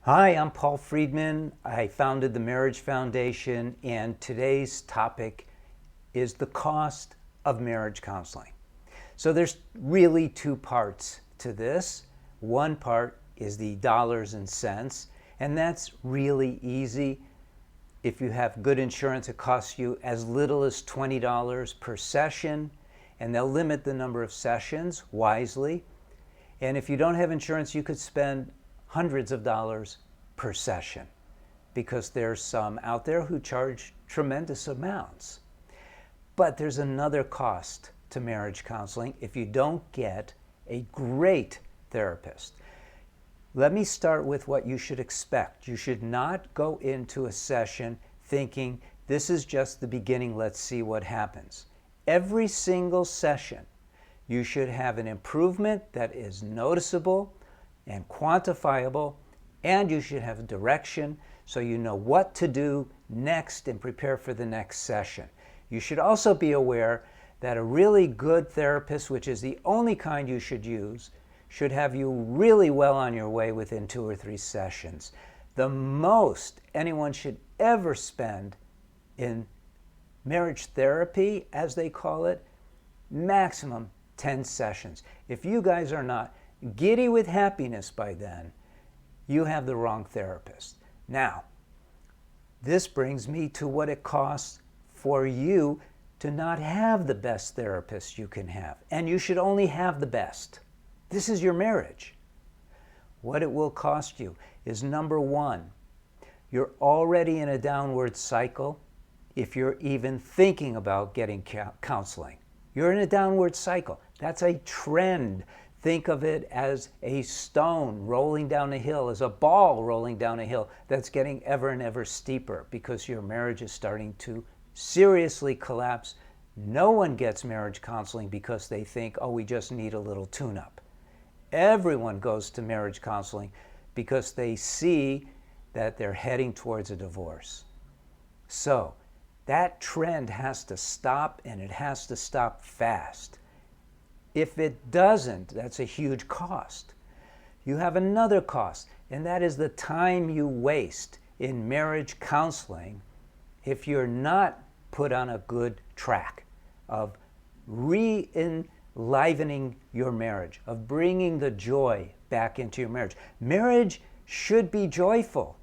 Hi, I'm Paul Friedman. I founded the Marriage Foundation, and today's topic is the cost of marriage counseling. So there's really two parts to this. One part is the dollars and cents, and that's really easy. If you have good insurance, it costs you as little as $20 per session, and they'll limit the number of sessions wisely. And if you don't have insurance, you could spend hundreds of dollars per session, because there's some out there who charge tremendous amounts. But there's another cost to marriage counseling if you don't get a great therapist. Let me start with what you should expect. You should not go into a session thinking, this is just the beginning, let's see what happens. Every single session, you should have an improvement that is noticeable and quantifiable, and you should have direction so you know what to do next and prepare for the next session. You should also be aware that a really good therapist, which is the only kind you should use, should have you really well on your way within 2 or 3 sessions. The most anyone should ever spend in marriage therapy, as they call it, maximum 10 sessions. If you guys are not giddy with happiness by then, you have the wrong therapist. Now, this brings me to what it costs for you to not have the best therapist you can have. And you should only have the best. This is your marriage. What it will cost you is, number one, you're already in a downward cycle if you're even thinking about getting counseling. You're in a downward cycle. That's a trend. Think of it as a stone rolling down a hill, as a ball rolling down a hill that's getting ever and ever steeper because your marriage is starting to seriously collapse. No one gets marriage counseling because they think, oh, we just need a little tune-up. Everyone goes to marriage counseling because they see that they're heading towards a divorce. So that trend has to stop, and it has to stop fast. If it doesn't, that's a huge cost. You have another cost, and that is the time you waste in marriage counseling if you're not put on a good track of re-enlivening your marriage, of bringing the joy back into your marriage. Marriage should be joyful.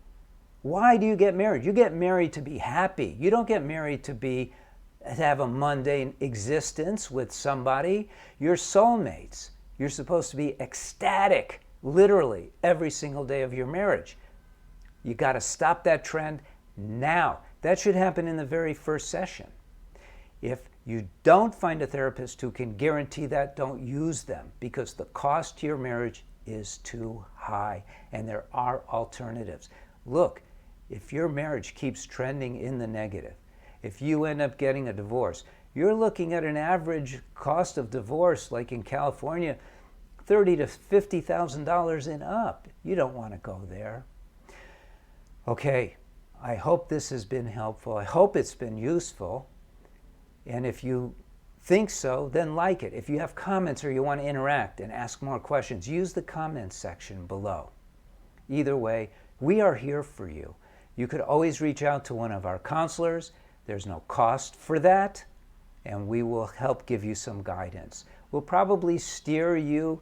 Why do you get married? You get married to be happy. You don't get married to have a mundane existence with somebody. You're soulmates. You're supposed to be ecstatic, literally, every single day of your marriage. You got to stop that trend now. That should happen in the very first session. If you don't find a therapist who can guarantee that, don't use them, because the cost to your marriage is too high, and there are alternatives. Look, if your marriage keeps trending in the negative, if you end up getting a divorce, you're looking at an average cost of divorce, like in California, $30,000 to $50,000 and up. You don't want to go there. Okay, I hope this has been helpful. I hope it's been useful. And if you think so, then like it. If you have comments or you want to interact and ask more questions, use the comments section below. Either way, we are here for you. You could always reach out to one of our counselors. There's no cost for that, and we will help give you some guidance. We'll probably steer you,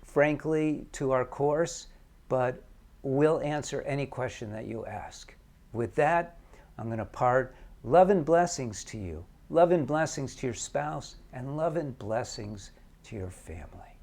frankly, to our course, but we'll answer any question that you ask. With that, I'm going to part. Love and blessings to you. Love and blessings to your spouse, and love and blessings to your family.